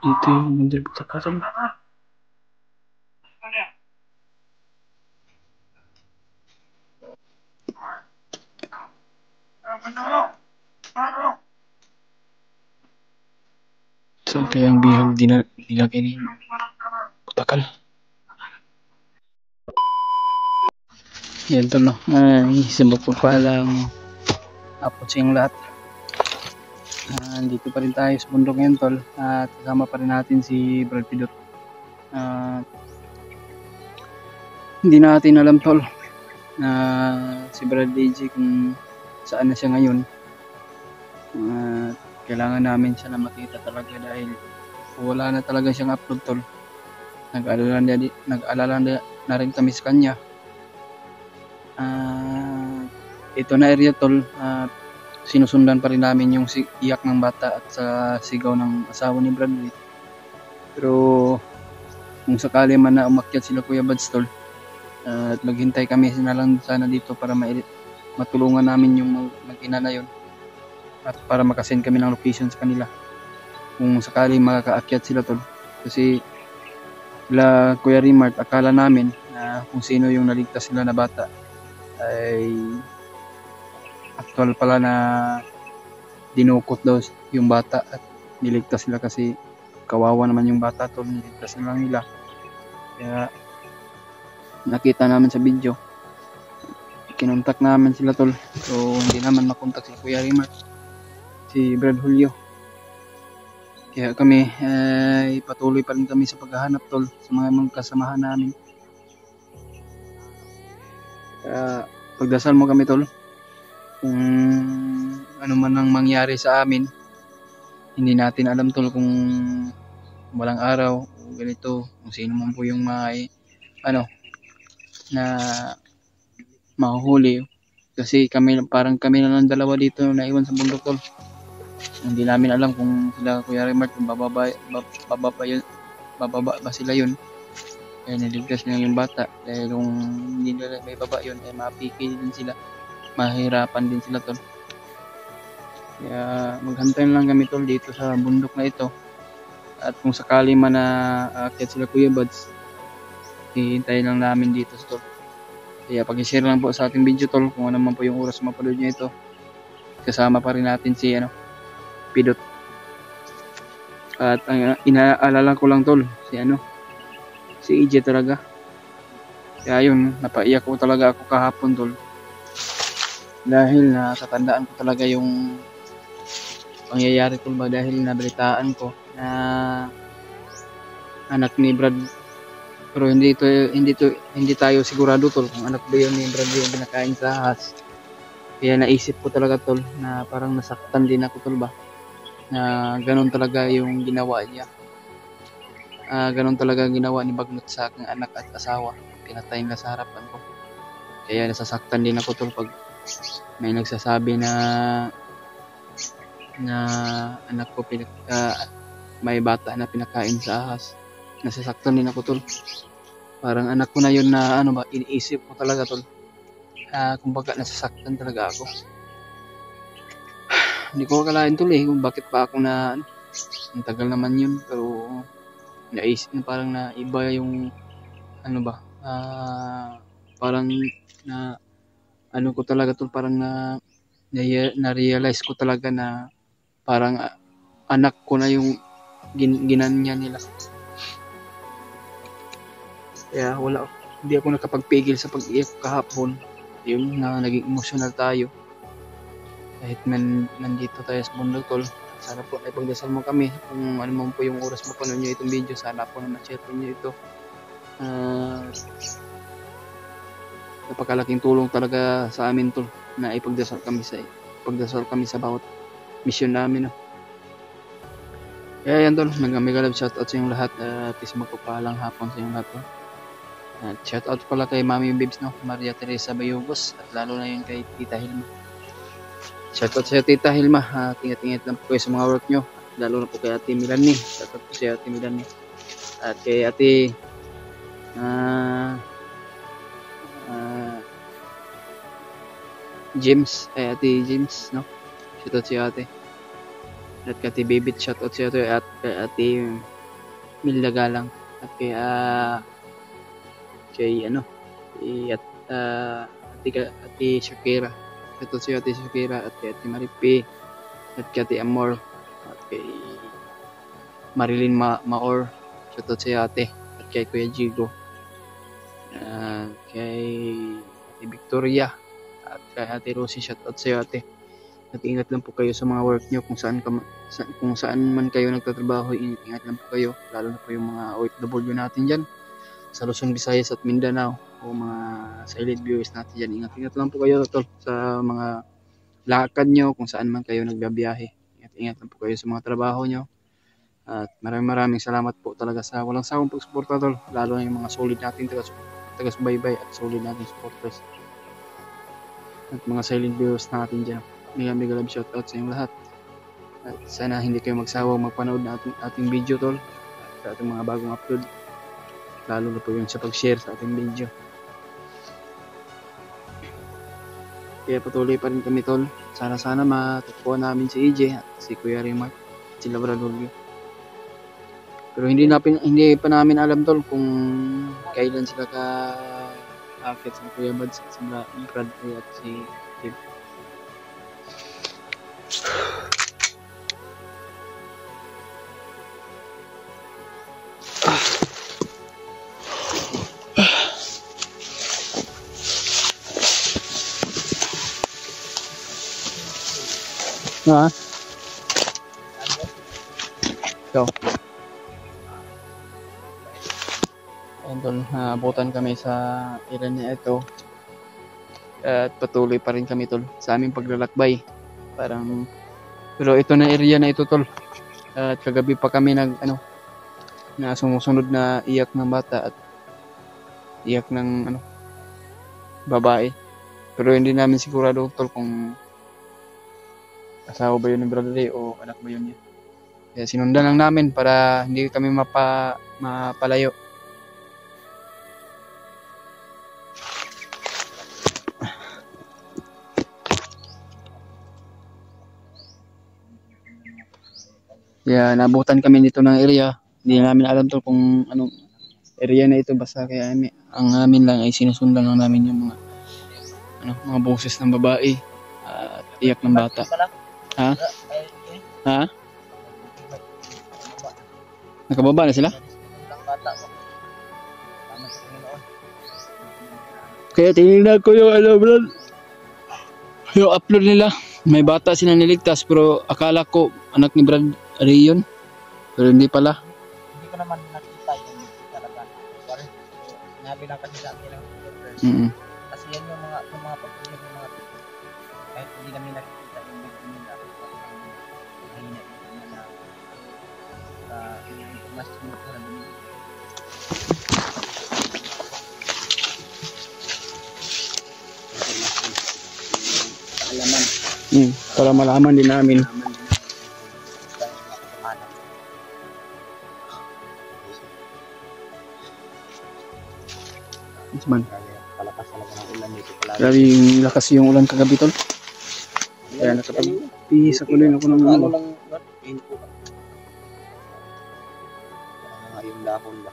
Ito yung mandil sa kasam. So, kaya ang bihag dinagay ni Putakal. Yan tol, no? Isang po palang apot sa yung lahat. Dito pa rin tayo sa bundok ngayon tol. At kasama pa rin natin si Brad Pidot. Hindi natin alam tol na si Brad DJ kung saan na siya ngayon. Kailangan namin siya na makita talaga dahil wala na talaga siyang upload tol. Nag-alala na rin kami sa kanya. Ito na area tol, sinusundan pa rin namin yung iyak ng bata at sa sigaw ng asawa ni Bradley. Pero kung sakali man na umakyat sila Kuya Bads tol, at maghintay kami na lang sana dito para matulungan namin yung mag-ina na yun at para makasend kami ng location sa kanila kung sakali makakaakyat sila tol. Kasi sila Kuya Rimart, akala namin na kung sino yung naligtas nila na bata ay actual pala na dinukot daw yung bata at niligtas sila kasi kawawa naman yung bata tol, niligtas na lang nila. Kaya nakita namin sa video, kinontak namin sila tol, so hindi naman makontak si Kuya Rimart, si Brad Julio. Kaya kami patuloy pa rin kami sa paghahanap tol sa mga kasamahan namin. Kaya pagdasal mo kami tol, kung ano man ang mangyari sa amin, hindi natin alam tol kung walang araw o ganito, kung sino man po yung na mahuhuli. Kasi parang kami na lang dalawa dito na iwan sa bundok tol. Hindi namin alam kung sila Kuya Rimart kung bababa ba sila yun. Kaya niligtas nila yung bata dahil kung hindi nila may baba yun ay mapiki din sila, mahirapan din sila tol. Kaya maghantay lang kami tol dito sa bundok na ito. At kung sakali man na aakyat sila Kuya Buds, hihintay lang namin dito sa tol. Kaya pag-share lang po sa ating video tol kung ano man po yung oras mapanood nyo ito. Kasama pa rin natin si Pidot. At inaalala ko lang tol si EJ talaga. Kaya yun, napaiyak ko talaga ako kahapon tol. Dahil natatandaan ko talaga yung pangyayari tol ba, dahil nabalitaan ko na anak ni Brad. Pero hindi tayo sigurado tol kung anak ba yun ni Brad yung pinakain sa ahas. Kaya naisip ko talaga tol na parang nasaktan din ako tol ba, na ganun talaga yung ginawa niya. Ganun talaga ginawa ni Bagnot sa aking anak at asawa. Pinatay nga sa harapan ko. Kaya nasasaktan din ako tol pag may nagsasabi na anak ko may bata na pinakain sa ahas. Nasasaktan din ako tol. Parang anak ko na yun na iniisip ko talaga tol. Kumbaga nasasaktan talaga ako. Hindi ko akalain tol kung bakit pa ako na ang tagal naman yun, pero naisip na parang na iba yung parang na ko talaga tol, parang na-realize ko talaga na parang anak ko na yung ginanya nila. Kaya hindi ako nakapagpigil sa pag-iyak kahapon. Yung naging emotional tayo. Kahit nandito tayo sa bundok tol, sana po ay pagdasal mo kami kung ano man po yung oras mo panood nyo itong video. Sana po na ma-share po nyo ito. Napakalaking tulong talaga sa amin tol na ipagdasal kami sa bawat mission namin. Kaya yan tol, mega love shoutout sa inyong lahat at isang magpapalang hapon sa inyong lahat tol. At shoutout pala kay Mami Bibs Maria Teresa Bayugos, at lalo na yun kay Tita Hilma. Shoutout sa Tita Hilma, ingat-ingat lang po kayo sa mga work nyo, lalo na po kay Ate Milani. Shoutout po sa Ate Milani at kay Ate James, Ate James shoutout si Ate. At kay Ate Bibit, shoutout si Ate. At kay Ate Milda Galang at kay Ate Shakira. Ito si Ate Shakira at kay Ate Maripi at kay Ate Amor at kay Marilyn Maor. Ito si Ate at kay Kuya Jigo. Kay Ate Victoria at kay Ate Rosie, shoutout sa iyo ate. At ingat lang po kayo sa mga work nyo kung saan man kayo nagtatrabaho, ingat lang po kayo, lalo na po yung mga OFW natin dyan sa Luzon, Visayas at Mindanao o mga silent viewers natin dyan. Ingat lang po kayo tol sa mga lakad nyo kung saan man kayo nagbabiyahe. Ingat lang po kayo sa mga trabaho nyo. At maraming salamat po talaga sa walang sawang pagsuporta tol, lalo na yung mga solid natin taga-subaybay at solid natin supporters at mga silent viewers natin dyan. Mega love shoutout sa inyong lahat. At sana hindi kayo magsawang magpanood na ating video tol sa ating mga bagong upload, lalo na po yung sa pag-share sa ating video. Kaya patuloy pa rin kami tol. Sana matagpuan namin si EJ at si Kuya Remark at si Labradolio. Pero hindi pa namin alam tol kung kailan sila ka-akit sa Kuya Bads at si Bradley at si Steve. So, ayun tol, abutan kami sa ilan na ito at patuloy pa rin kami tol sa aming paglalakbay. Pero ito na area na ito tol, at kagabi pa kami na sumusunod na iyak ng bata at iyak ng babae, pero hindi namin sigurado tol kung asawa ba yun ni Bradley o anak ba yun niya. Kaya sinundan lang namin para hindi kami mapalayo. Kaya nabutan kami dito ng area. Hindi namin alam to kung anong area na ito, basta kaya ang amin lang ay sinusundan lang namin yung mga boses ng babae at iyak ng bata. Ha? Nakababa na sila? Kaya tinignan ko yung Brad, yung upload nila. May bata silang niligtas pero akala ko anak ni Brad Rayon, pero hindi pala. Hindi ko naman nakita yung talaga. Sorry. Sinabi lang kasi sa akin ng kasi yan yung mga pagpapalagay ng mga kahit hindi namin nakikita yung video nila. Mahina yung mga mas smooth na namin. Para malaman din namin. Palakas talaga ng ulan dito pala. Grabe yung lakas yung ulan kagabi tol. Kaya nakapag-pihis ako din ako ng ano lang pain po ba? Yung dahon ba?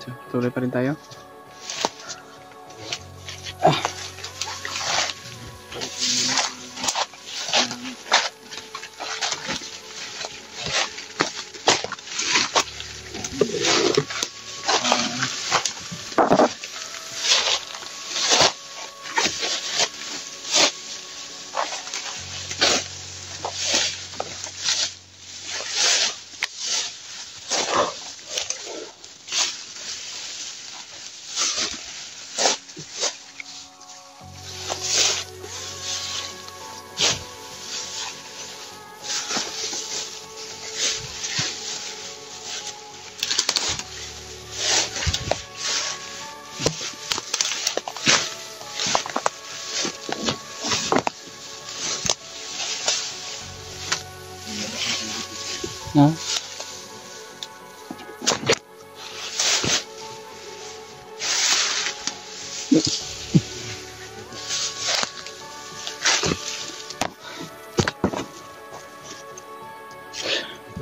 So, tuloy pa rin tayo. Ha?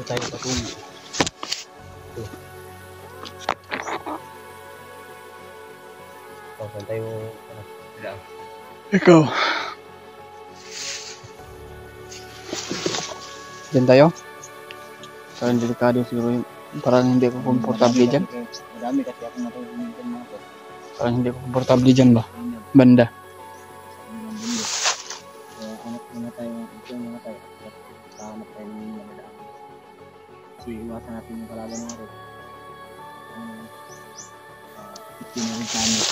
tayo patungo. Saan tayo daan? Ikaw. Diyan tayo? Parang delikado siguro yun. Parang hindi ako komportable dyan. Madami kasi ako natulungan dyan mga to. Parang hindi ako komportable dyan ba? Banda. Hanap muna tayo mga tayo. Hanap tayo ng mga daan. Kasi iwasan natin yung kalaban ng araw. Itinuloy sa amin.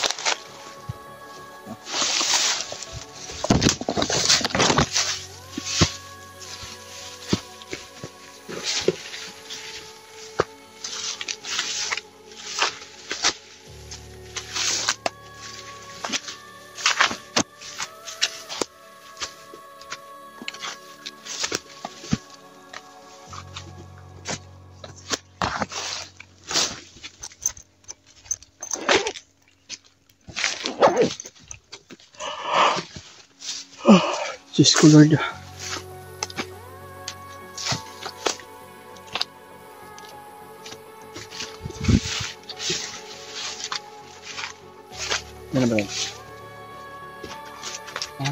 Diyos ko Lord. Ano ba yun? Ha?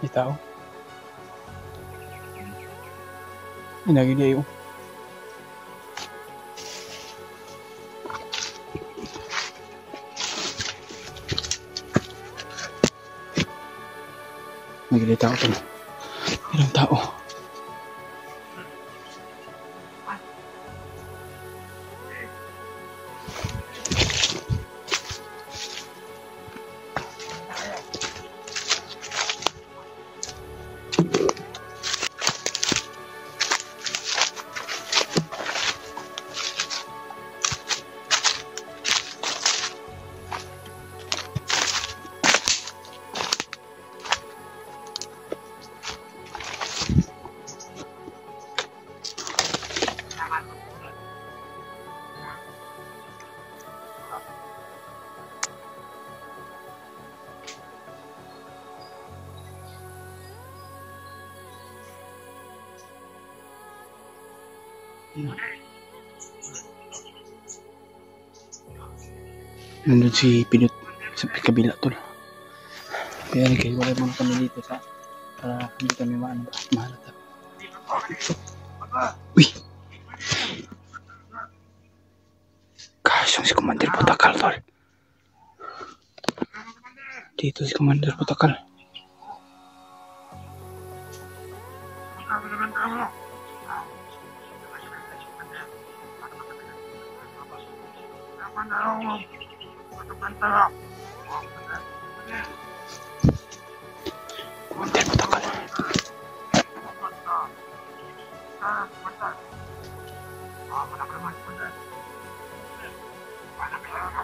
May tao? Inagigay yun. Nagilita ako ito. Ilang tao. Nandun si Pinut sa kabila tol. Kaya nagkahiwalay muna kami dito sa para hindi kami mahalata. Uy! Kasyong si Commander Putakal tol. Dito si Commander Putakal. Commander Putakal.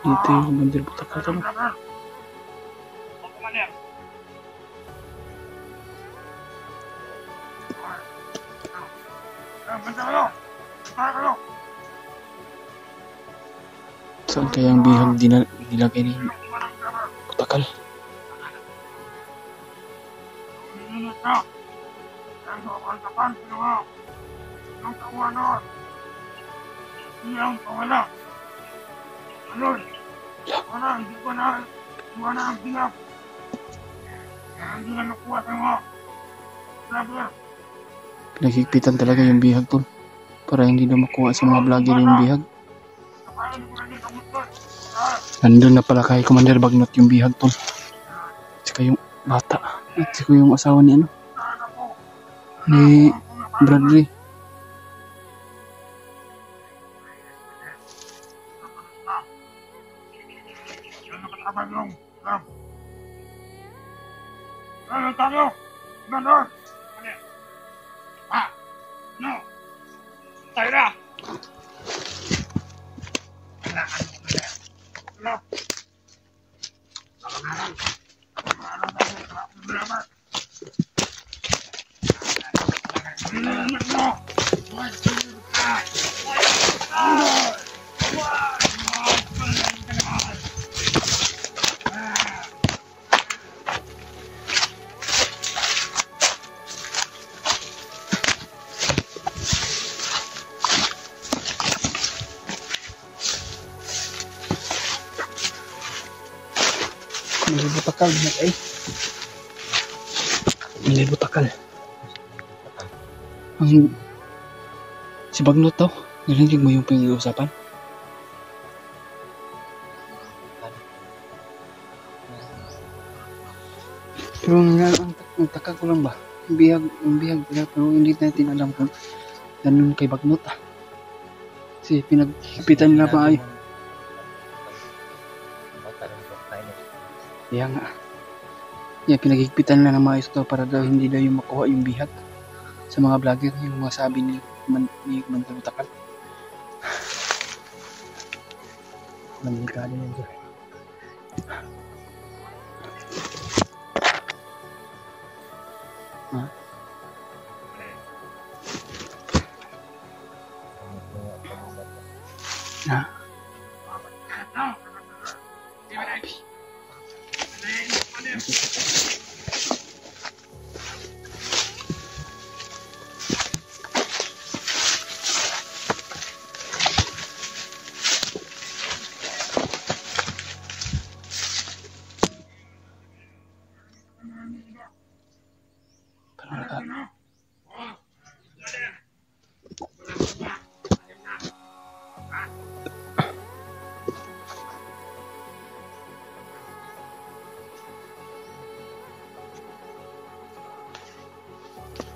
Ito yung Commander Putakal tol. Saan kaya ang bihag nilagay ni Putakal? Pinagigpitan talaga yung bihag tol para hindi na makuha sa mga vlogger yung bihag. Nandun na pala kay Commander Bagnot yung bihag tol. Saka yung bata at saka yung asawa ni ni Bradley. Nalibutakal. Ay. Nalibutakal. Ang si Bagnot daw. Narinig mo yung pinag-uusapan? Pero ang taka ko lang ba? Ang bihag pala, pero hindi natin alam kung ganun kay Bagnot. Kasi pinaghipitan nila pa ay. Kaya nga. Yeah, pinaghipitan nila ng maayos to para daw hindi daw yung makuha yung bihag sa mga vlogger, yung mga sabi ni Mantalutakal. Manikado yan sir. Ha? Ha?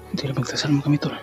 Hindi na magdasal mo kami tol.